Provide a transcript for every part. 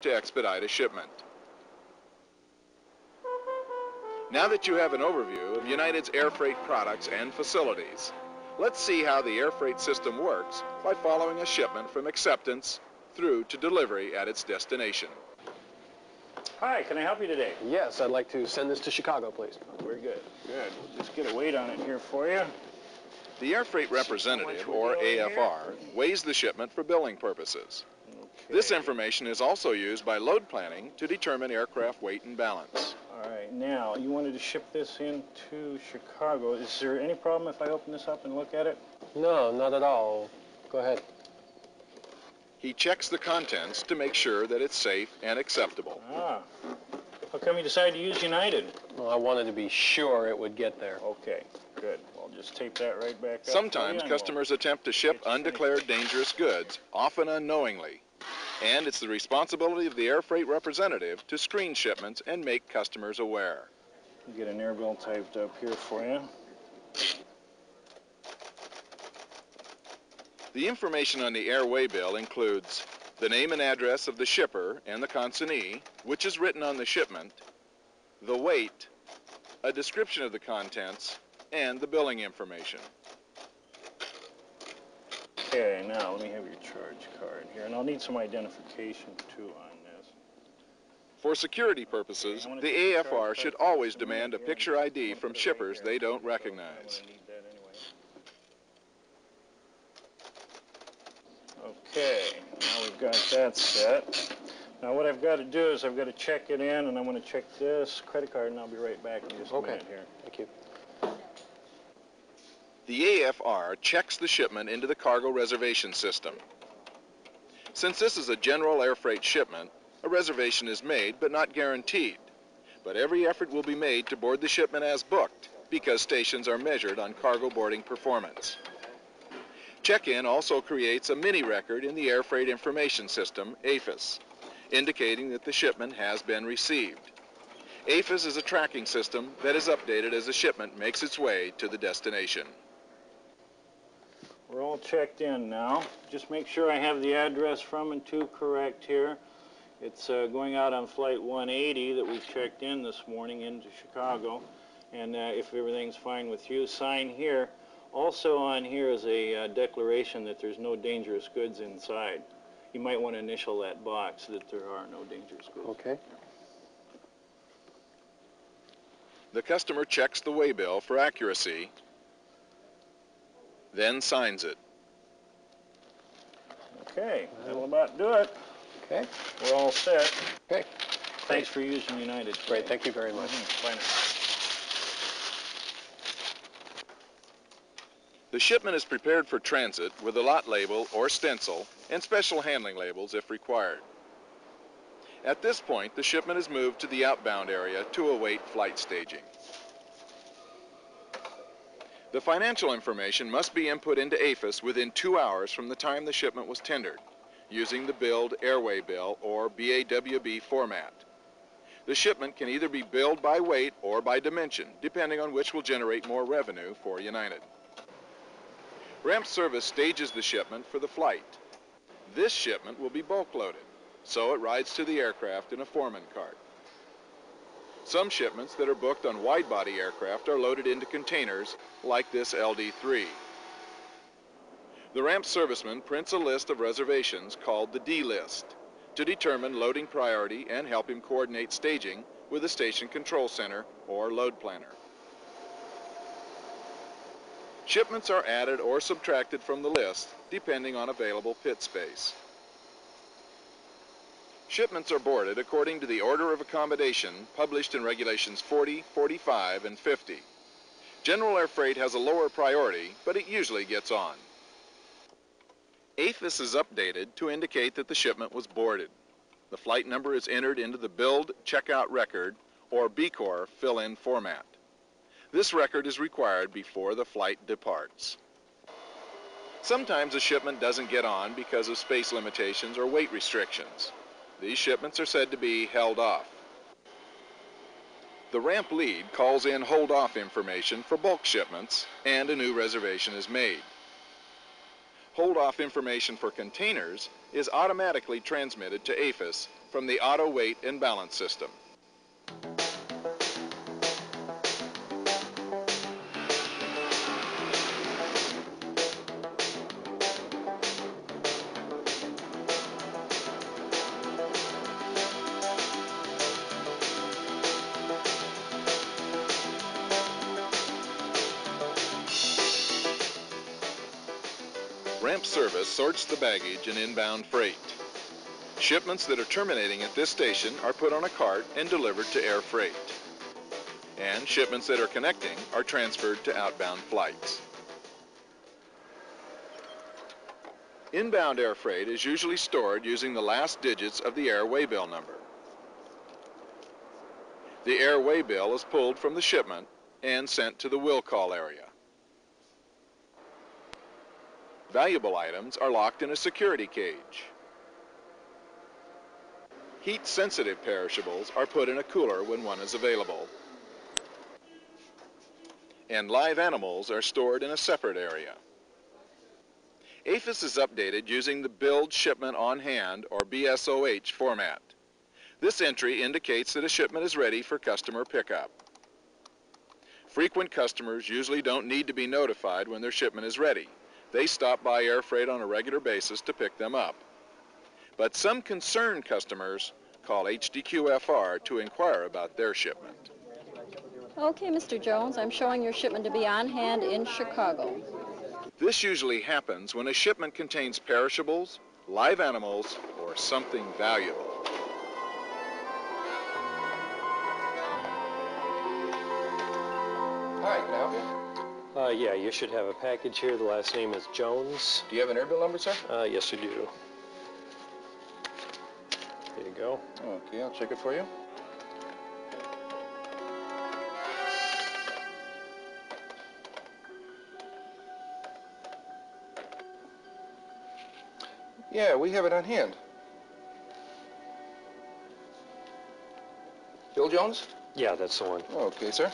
to expedite a shipment. Now that you have an overview of United's air freight products and facilities, let's see how the air freight system works by following a shipment from acceptance through to delivery at its destination. Hi, can I help you today? Yes, I'd like to send this to Chicago, please. Oh, very good. Good. We'll just get a weight on it here for you. The air freight representative, or AFR, weighs the shipment for billing purposes. Okay. This information is also used by load planning to determine aircraft weight and balance. All right, now, you wanted to ship this into Chicago. Is there any problem if I open this up and look at it? No, not at all. Go ahead. He checks the contents to make sure that it's safe and acceptable. Ah. How come you decided to use United? Well, I wanted to be sure it would get there. Okay, good. I'll just tape that right back up. Sometimes customers attempt to ship undeclared dangerous goods, often unknowingly. And it's the responsibility of the air freight representative to screen shipments and make customers aware. I'll get an air bill typed up here for you. The information on the airway bill includes the name and address of the shipper and the consignee, which is written on the shipment, the weight, a description of the contents, and the billing information. Okay, now let me have your charge card here, and I'll need some identification too on this. For security purposes, the AFR should always demand a picture ID from shippers they don't recognize. Okay, now we've got that set. Now what I've got to do is I've got to check it in, and I'm going to check this credit card, and I'll be right back in just a minute here. Thank you. The AFR checks the shipment into the cargo reservation system. Since this is a general air freight shipment, a reservation is made but not guaranteed. But every effort will be made to board the shipment as booked because stations are measured on cargo boarding performance. Check-in also creates a mini record in the Air Freight Information System, AFIS, indicating that the shipment has been received. AFIS is a tracking system that is updated as the shipment makes its way to the destination. We're all checked in now. Just make sure I have the address from and to correct here. It's going out on flight 180 that we've checked in this morning into Chicago. And if everything's fine with you, sign here. Also on here is a declaration that there's no dangerous goods inside. You might want to initial that box that there are no dangerous goods. Okay. The customer checks the waybill for accuracy, then signs it. Okay, that'll about do it. Okay. We're all set. Okay. Thanks for using United. Great, thank you very much. Bye now. The shipment is prepared for transit with a lot label or stencil and special handling labels if required. At this point, the shipment is moved to the outbound area to await flight staging. The financial information must be input into AFIS within 2 hours from the time the shipment was tendered, using the billed airway bill or BAWB format. The shipment can either be billed by weight or by dimension, depending on which will generate more revenue for United. Ramp service stages the shipment for the flight. This shipment will be bulk loaded, so it rides to the aircraft in a foreman cart. Some shipments that are booked on wide-body aircraft are loaded into containers like this LD3. The ramp serviceman prints a list of reservations called the D list to determine loading priority and help him coordinate staging with the station control center or load planner. Shipments are added or subtracted from the list depending on available pit space. Shipments are boarded according to the order of accommodation published in Regulations 40, 45, and 50. General air freight has a lower priority, but it usually gets on. AFIS is updated to indicate that the shipment was boarded. The flight number is entered into the Billed Checkout Record, or BCOR fill-in format. This record is required before the flight departs. Sometimes a shipment doesn't get on because of space limitations or weight restrictions. These shipments are said to be held off. The ramp lead calls in hold-off information for bulk shipments, and a new reservation is made. Hold-off information for containers is automatically transmitted to APHIS from the auto weight and balance system. Ramp service sorts the baggage and inbound freight. Shipments that are terminating at this station are put on a cart and delivered to air freight. And shipments that are connecting are transferred to outbound flights. Inbound air freight is usually stored using the last digits of the air waybill number. The air waybill is pulled from the shipment and sent to the will call area. Valuable items are locked in a security cage. Heat-sensitive perishables are put in a cooler when one is available. And live animals are stored in a separate area. APHIS is updated using the Billed Shipment on Hand, or BSOH, format. This entry indicates that a shipment is ready for customer pickup. Frequent customers usually don't need to be notified when their shipment is ready. They stop by air freight on a regular basis to pick them up. But some concerned customers call HDQFR to inquire about their shipment. Okay, Mr. Jones, I'm showing your shipment to be on hand in Chicago. This usually happens when a shipment contains perishables, live animals, or something valuable. Hi, can I help you? Yeah, you should have a package here. The last name is Jones. Do you have an airbill number, sir? Yes, you do. There you go. Okay, I'll check it for you. Yeah, we have it on hand. Bill Jones? Yeah, that's the one. Okay, sir.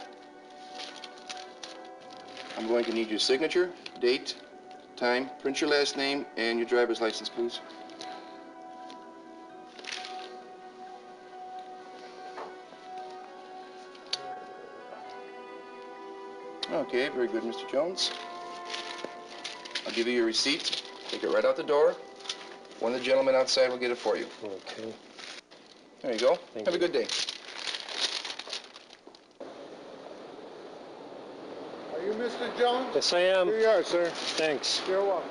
I'm going to need your signature, date, time, print your last name, and your driver's license, please. Okay, very good, Mr. Jones. I'll give you your receipt. Take it right out the door. One of the gentlemen outside will get it for you. Okay. There you go. Thank Have you. a good day. Are you Mr. Jones? Yes, I am. Here you are, sir. Thanks. You're welcome.